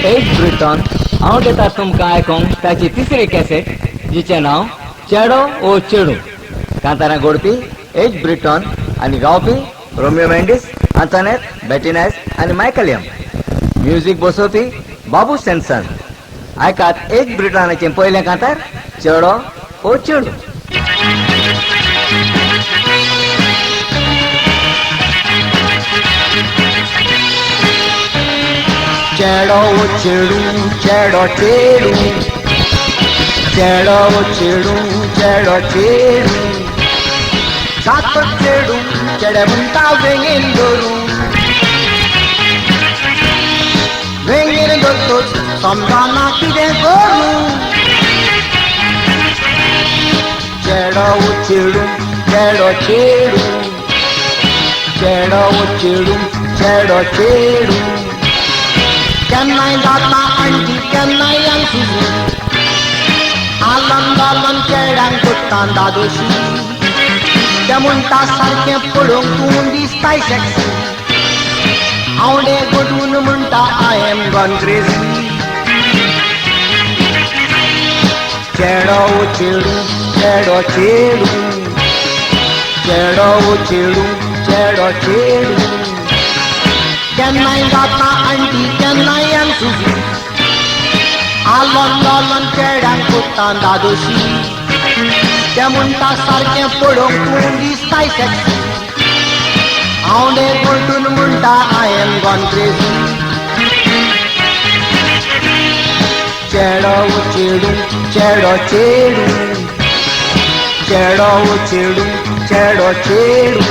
As Britain हांव घेता तुमकां आयकोंक ताची तिसरी कॅसेट जिचें नांव चेडो ओ चेडू. कांतारां घोडपी एज ब्रिटन आनी गावपी रोमियो मेंडीस, आंतोनेट, बेटिनायस आनी मायकल यंग. म्युझिक बसोवपी बाबू सेन्सन. आयकात एज ब्रिटनाचें पयलें कांतार चेडो ओ चेडू. चेडो चेडू चेडो चेडू चेडो चेडू चेडो चेडू सात चेडू चेडे म्हणटा वेंगेन धरून वेंगेन धरतोच समजाना कितें करूं. चेडो चेडू चेडो चेडू चेडो चेडू चेडो चेडू केन्नाय जाता आंटी केन्नाय सुजू आलन दालन चेड्यांक कोत्ता दादोशी. ते म्हणटा सारकें पळोवंक तूं दिसताय सेक्सी. आवडे गोडून म्हणटा आय एम गॉन क्रेजी. चेडो चेडू चेडो चेडू चेडो चेडू चेडो चेडू केन्नाय जाता आंटी केन्नाय सुजू आलन दालन चेड्यांक कोत्ता दादोशी. ते म्हणटा सारकें पळोवंक तूं दिसताय सेक्सी. आवडे गोडून म्हणटा आय एम गॉन क्रेजी. चेडो चेडू चेडो चेडू चेडो चेडू चेडो चेडू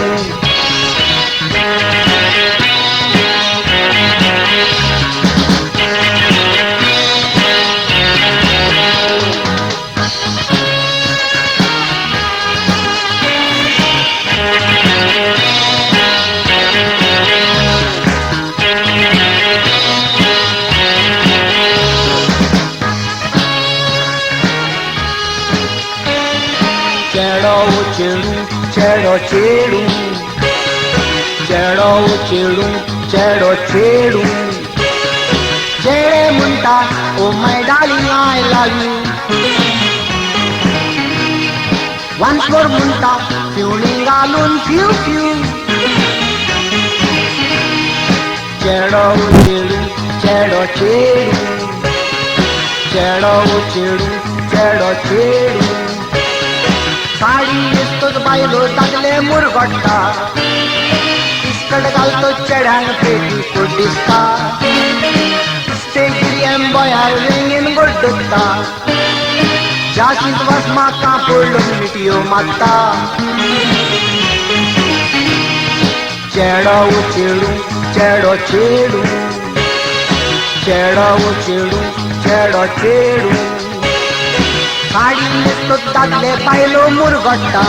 चेडू चेडो चेडू चेडो चेडू चेडो चेडू चेडे म्हणटा oh my darling I love you. Once more म्हणटा फ्युलींग घालून फ्यू फ्यू. चेडो चेडू चेडो चेडू चेडो चेडू चेडो चेडू साडी न्हेसतोच बायलो दादले मुरगोडटा. इस्कट घालतो चेड्यांक पेटीकोट दिसता. स्टेजीर एम्बॉयार वेंगेन गोड्डता. जाशीत वस म्हाका पडून मिटयो मारता. चेडो चेडू चेडो चेडू चेडो चेडू चेडो चेडू साडी न्हेसतो दादले बायलो मुरगोडटा.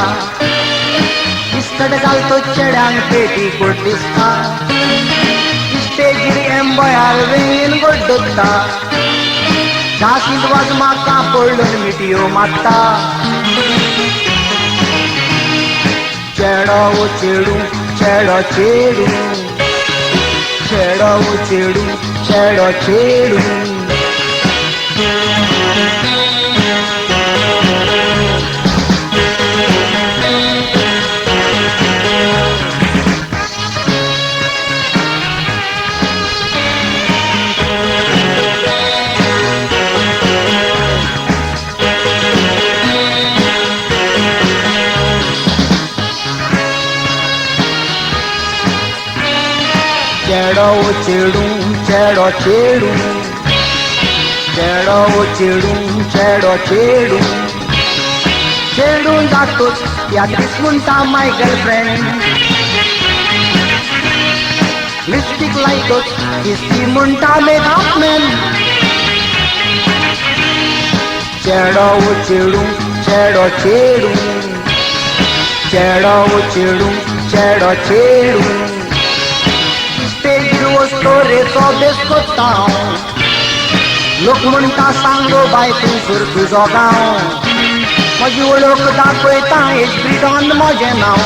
इस्कट घालतो चेड्यांक पेटीकोट दिसता. स्टेजीर एम्बॉयार वेंगेन गोड्डता. जाशीत वस म्हाका पडून मिटयो मारता. चेडो चेडू चेडो चेडू चेडो चेडू चेडो चेडू चेडो चेडू चेडो चेडू चेडो चेडू चेडो चेडू चेडू जातोच यादीच म्हणटा माय गर्लफ्रेंड. लिपस्टिक लायतोच किस्ती म्हणटा मेकअप मॅन. चेडो चेडू चेडो चेडू चेडो चेडू चेडो चेडू स्टेजीर वचतो रेचो बेस कोत्ता. लोक म्हणटा सांगो बाय तूं कर तुजो गांव. म्हजी वळख दाखयता एज ब्रिटन म्हजें नांव.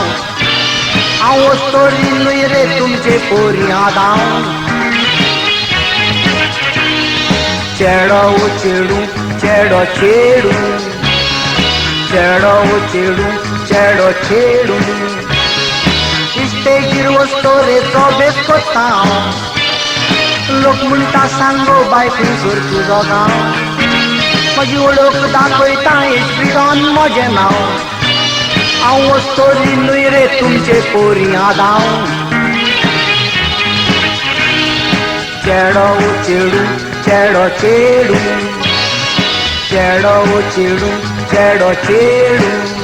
हांव वचतो न्हय रे तुमचे पोरी आदांव. चेडो चेडू चेडो चेडू चेडो चेडू चेडो चेडू इस्टेगीर वस्तो रे बेस कोत्ता लोक म्हणटा सांगो बायकूसर तुजो गांव म्हजी वळख दाखयता एसपीडॉन म्हजें नांव हांव वस्तोरी न्हय रे तुमचे पोरी आदांव चेडो चेडू चेडो चेडू चेडो चेडू चेडो चेडू